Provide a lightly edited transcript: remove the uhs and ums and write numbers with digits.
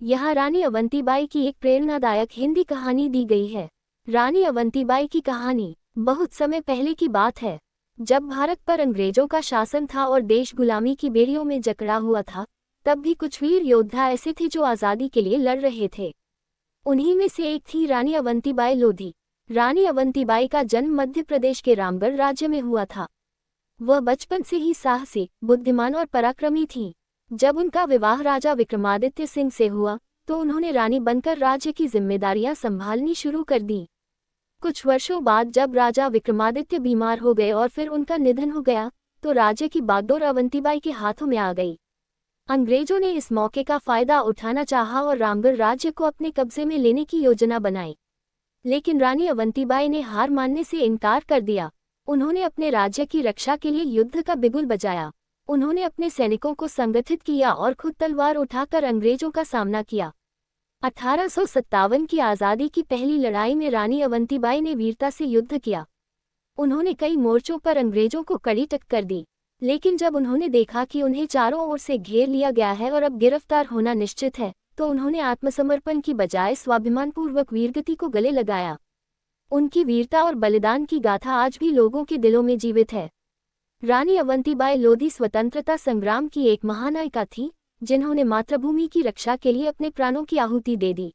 यहाँ रानी अवंतीबाई की एक प्रेरणादायक हिंदी कहानी दी गई है। रानी अवंतीबाई की कहानी बहुत समय पहले की बात है, जब भारत पर अंग्रेजों का शासन था और देश गुलामी की बेड़ियों में जकड़ा हुआ था। तब भी कुछ वीर योद्धा ऐसे थे जो आज़ादी के लिए लड़ रहे थे। उन्हीं में से एक थी रानी अवंतीबाई लोधी। रानी अवंतीबाई का जन्म मध्य प्रदेश के रामगढ़ राज्य में हुआ था। वह बचपन से ही साहसी, बुद्धिमान और पराक्रमी थीं। जब उनका विवाह राजा विक्रमादित्य सिंह से हुआ तो उन्होंने रानी बनकर राज्य की जिम्मेदारियां संभालनी शुरू कर दी। कुछ वर्षों बाद जब राजा विक्रमादित्य बीमार हो गए और फिर उनका निधन हो गया, तो राज्य की बागडोर अवंतीबाई के हाथों में आ गई। अंग्रेजों ने इस मौके का फायदा उठाना चाहा और रामगढ़ राज्य को अपने कब्जे में लेने की योजना बनाई। लेकिन रानी अवंतीबाई ने हार मानने से इनकार कर दिया। उन्होंने अपने राज्य की रक्षा के लिए युद्ध का बिगुल बजाया। उन्होंने अपने सैनिकों को संगठित किया और खुद तलवार उठाकर अंग्रेजों का सामना किया। 1857 की आज़ादी की पहली लड़ाई में रानी अवंतीबाई ने वीरता से युद्ध किया। उन्होंने कई मोर्चों पर अंग्रेजों को कड़ी टक्कर दी, लेकिन जब उन्होंने देखा कि उन्हें चारों ओर से घेर लिया गया है और अब गिरफ्तार होना निश्चित है, तो उन्होंने आत्मसमर्पण की बजाय स्वाभिमानपूर्वक वीरगति को गले लगाया। उनकी वीरता और बलिदान की गाथा आज भी लोगों के दिलों में जीवित है। रानी अवंतीबाई लोधी स्वतंत्रता संग्राम की एक महानायिका थी, जिन्होंने मातृभूमि की रक्षा के लिए अपने प्राणों की आहुति दे दी।